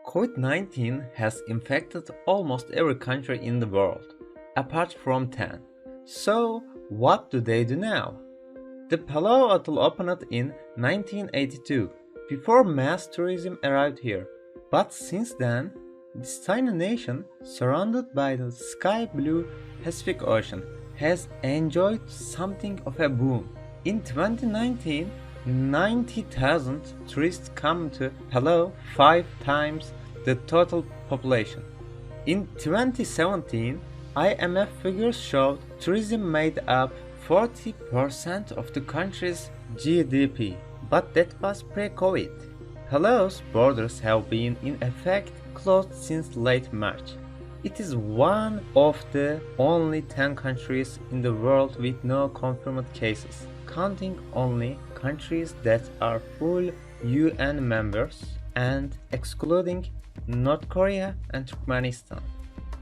COVID-19 has infected almost every country in the world, apart from 10. So, what do they do now? The Palau Atoll opened in 1982, before mass tourism arrived here. But since then, this tiny nation, surrounded by the sky blue Pacific Ocean, has enjoyed something of a boom. In 2019, 90,000 tourists come to Palau, 5 times the total population. In 2017, IMF figures showed tourism made up 40% of the country's GDP, but that was pre-COVID. Palau's borders have been in effect closed since late March. It is one of the only 10 countries in the world with no confirmed cases, counting only countries that are full UN members and excluding North Korea and Turkmenistan.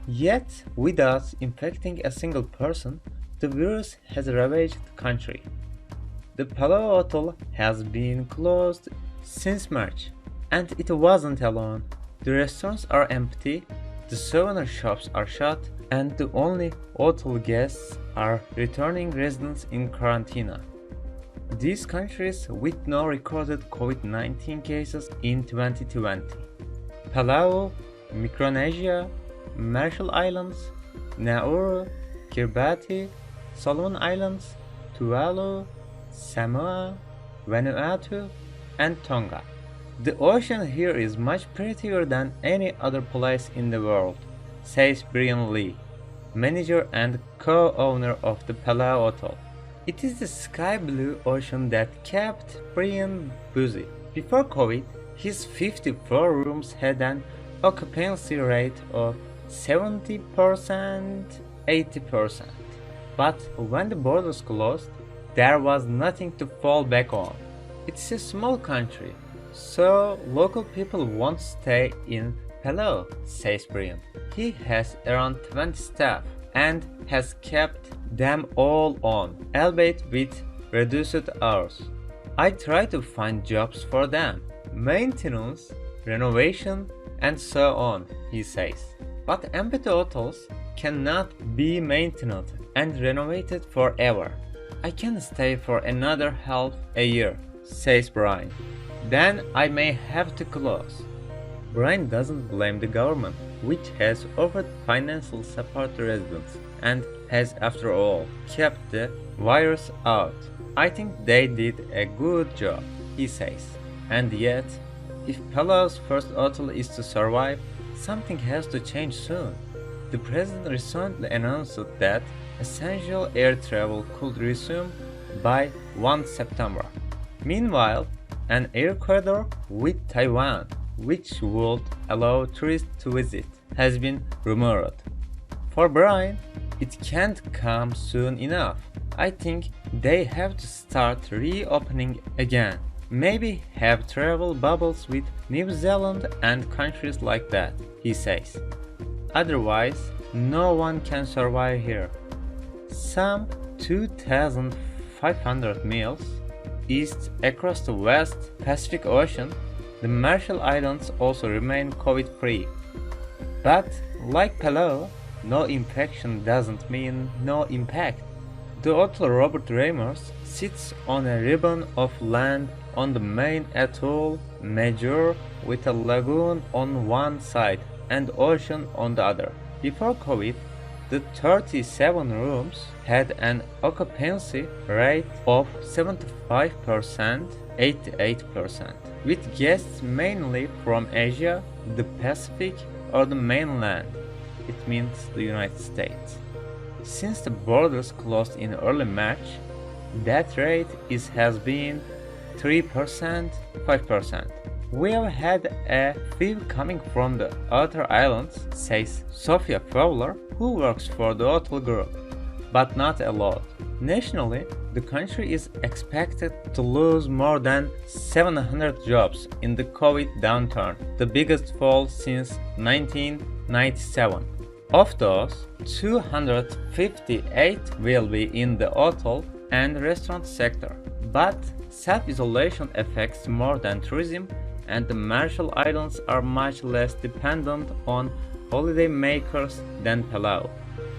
Yet, without infecting a single person, the virus has ravaged the country. The Palau Atoll has been closed since March, and it wasn't alone. The restaurants are empty, the souvenir shops are shut, and the only hotel guests are returning residents in quarantine. These countries with no recorded COVID-19 cases in 2020: Palau, Micronesia, Marshall Islands, Nauru, Kiribati, Solomon Islands, Tuvalu, Samoa, Vanuatu, and Tonga. The ocean here is much prettier than any other place in the world, says Brian Lee, manager and co-owner of the Palau Atoll. It is the sky blue ocean that kept Brian busy. Before COVID, his 54 rooms had an occupancy rate of 70%, 80%. But when the borders closed, there was nothing to fall back on. It's a small country, so local people won't stay in Palau, says Brian. He has around 20 staff and has kept them all on, albeit with reduced hours. I try to find jobs for them, maintenance, renovation, and so on, he says. But empty hotels cannot be maintained and renovated forever. I can stay for another half a year, says Brian. Then I may have to close. Brian doesn't blame the government, which has offered financial support to residents and has, after all, kept the virus out. I think they did a good job, he says. And yet, if Palau's first hotel is to survive, something has to change soon. The president recently announced that essential air travel could resume by 1 September. Meanwhile, an air corridor with Taiwan, which would allow tourists to visit, has been rumored. For Brian, it can't come soon enough. I think they have to start reopening again. Maybe have travel bubbles with New Zealand and countries like that, he says. Otherwise, no one can survive here. Some 2,500 miles east across the West Pacific Ocean, the Marshall Islands also remain COVID-free. But, like Palau, no infection doesn't mean no impact. The hotel Robert Reimers sits on a ribbon of land on the main atoll Major, with a lagoon on one side and ocean on the other. Before COVID, the 37 rooms had an occupancy rate of 75%, 88%, with guests mainly from Asia, the Pacific, or the mainland. It means the United States. Since the borders closed in early March, that rate has been 3%, 5%. We have had a few coming from the outer islands, says Sophia Fowler, who works for the hotel group, but not a lot. Nationally, the country is expected to lose more than 700 jobs in the COVID downturn, the biggest fall since 1997. Of those, 258 will be in the hotel and restaurant sector. But self-isolation affects more than tourism and the Marshall Islands are much less dependent on holiday makers than Palau.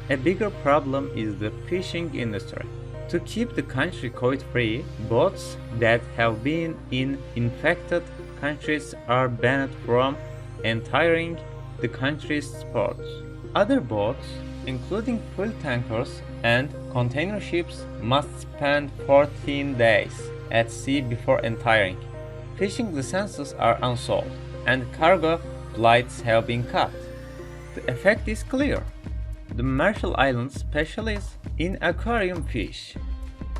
A bigger problem is the fishing industry. To keep the country COVID-free, boats that have been in infected countries are banned from entering the country's ports. Other boats, including fuel tankers and container ships, must spend 14 days at sea before entering. Fishing licenses are unsold, and cargo flights have been cut. The effect is clear. The Marshall Islands specialize in aquarium fish.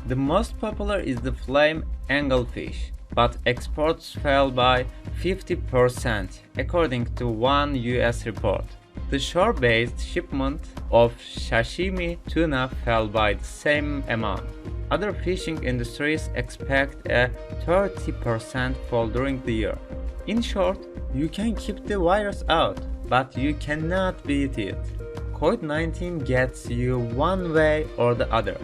The most popular is the flame anglefish, but exports fell by 50% according to one US report. The shore-based shipment of sashimi tuna fell by the same amount. Other fishing industries expect a 30% fall during the year. In short, you can keep the virus out, but you cannot beat it. COVID-19 gets you one way or the other.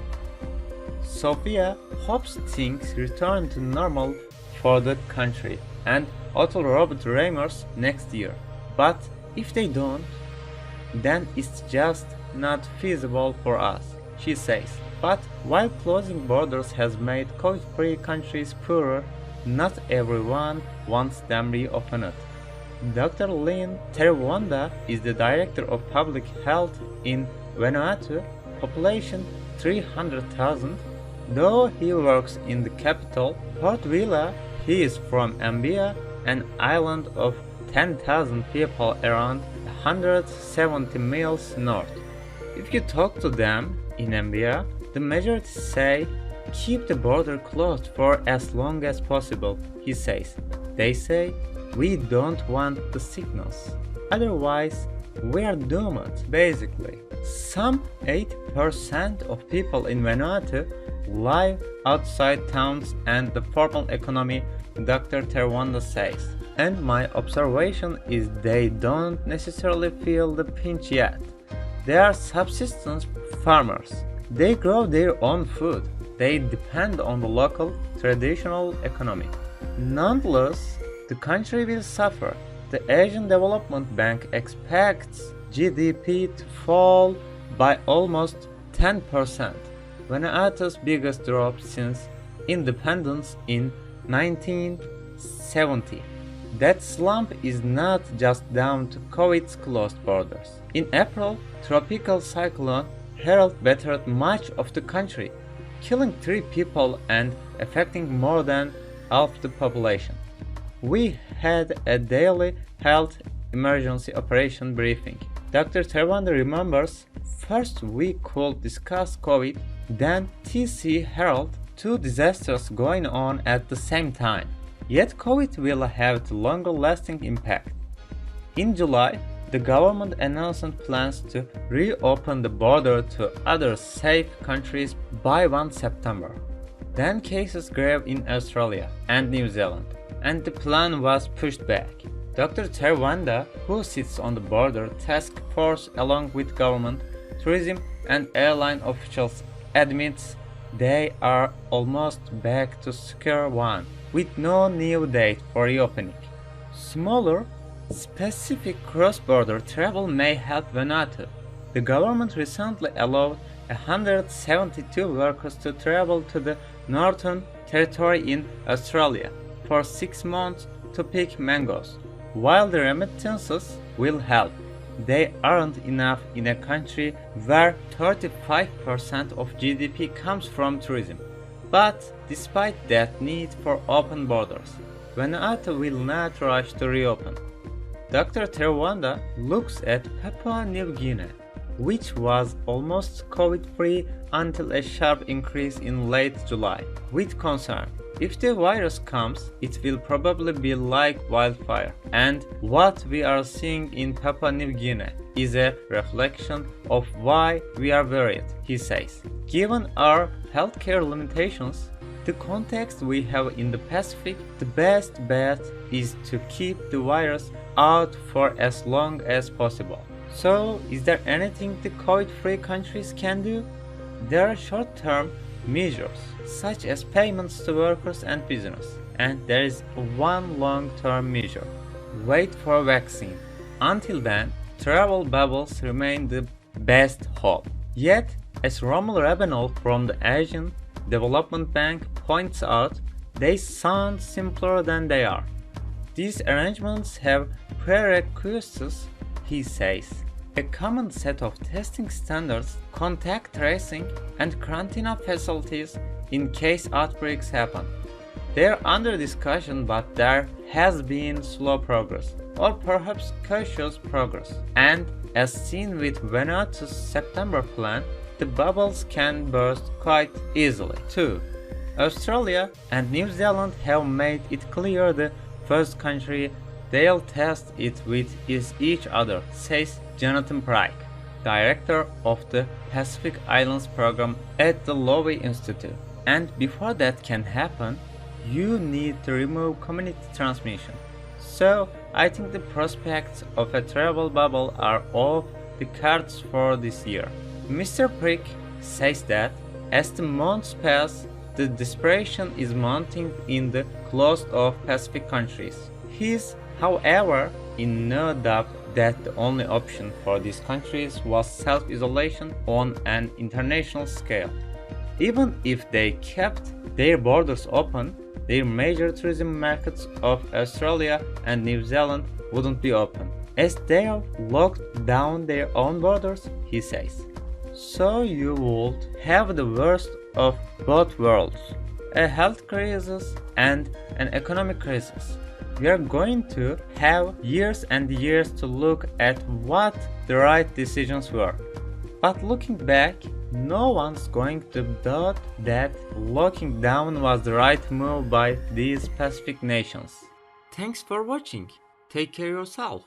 Sophia hopes things return to normal for the country and auto robot Reimers next year. But if they don't, then it's just not feasible for us, she says. But while closing borders has made COVID-free countries poorer, not everyone wants them reopened. Dr. Lynn Terwanda is the Director of Public Health in Vanuatu, population 300,000. Though he works in the capital, Port Vila, he is from Ambia, an island of 10,000 people around 170 miles north. If you talk to them in Ambia, the majority say, keep the border closed for as long as possible, he says. They say, we don't want the sickness. Otherwise, we are doomed, basically. Some 8% of people in Vanuatu live outside towns and the formal economy, Dr. Terwanda says. And my observation is they don't necessarily feel the pinch yet. They are subsistence farmers. They grow their own food. They depend on the local, traditional economy. Nonetheless, the country will suffer. The Asian Development Bank expects GDP to fall by almost 10%, Vanuatu's biggest drop since independence in 1970. That slump is not just down to COVID's closed borders. In April, tropical cyclone Harold battered much of the country, killing 3 people and affecting more than half the population. We had a daily health emergency operation briefing. Dr. Terwanda remembers, first we could discuss COVID, then TC Herald, 2 disasters going on at the same time. Yet COVID will have the longer lasting impact. In July, the government announced plans to reopen the border to other safe countries by 1 September. Then cases grew in Australia and New Zealand, and the plan was pushed back. Dr. Terwanda, who sits on the border task force along with government, tourism and airline officials, admits they are almost back to square one, with no new date for reopening. Smaller, specific cross-border travel may help Vanuatu. The government recently allowed 172 workers to travel to the Northern Territory in Australia for 6 months to pick mangoes. While the remittances will help, they aren't enough in a country where 35% of GDP comes from tourism. But despite that need for open borders, Vanuatu will not rush to reopen. Dr. Terwanda looks at Papua New Guinea, which was almost COVID-free until a sharp increase in late July, with concern. If the virus comes, it will probably be like wildfire. And what we are seeing in Papua New Guinea is a reflection of why we are worried, he says. Given our healthcare limitations, the context we have in the Pacific, the best bet is to keep the virus out for as long as possible. So, is there anything the COVID-free countries can do? There are short-term measures, such as payments to workers and business, and there is one long-term measure: wait for vaccine. Until then, travel bubbles remain the best hope. Yet, as Romel Rabenol from the Asian Development Bank points out, they sound simpler than they are. These arrangements have prerequisites, he says: a common set of testing standards, contact tracing, and quarantine facilities in case outbreaks happen. They are under discussion, but there has been slow progress, or perhaps cautious progress. And as seen with Vanuatu's September plan, the bubbles can burst quite easily too. Australia and New Zealand have made it clear the first country they'll test it with is each other, says Jonathan Pryke, director of the Pacific Islands program at the Lowy Institute. And before that can happen, you need to remove community transmission. So I think the prospects of a travel bubble are off the cards for this year. Mr. Pryke says that as the months pass, the desperation is mounting in the closed-off Pacific countries. He is, however, in no doubt that the only option for these countries was self-isolation on an international scale. Even if they kept their borders open, their major tourism markets of Australia and New Zealand wouldn't be open, as they have locked down their own borders, he says. So you would have the worst of both worlds: a health crisis and an economic crisis. We are going to have years and years to look at what the right decisions were. But looking back, no one's going to doubt that locking down was the right move by these Pacific nations. Thanks for watching. Take care of yourself.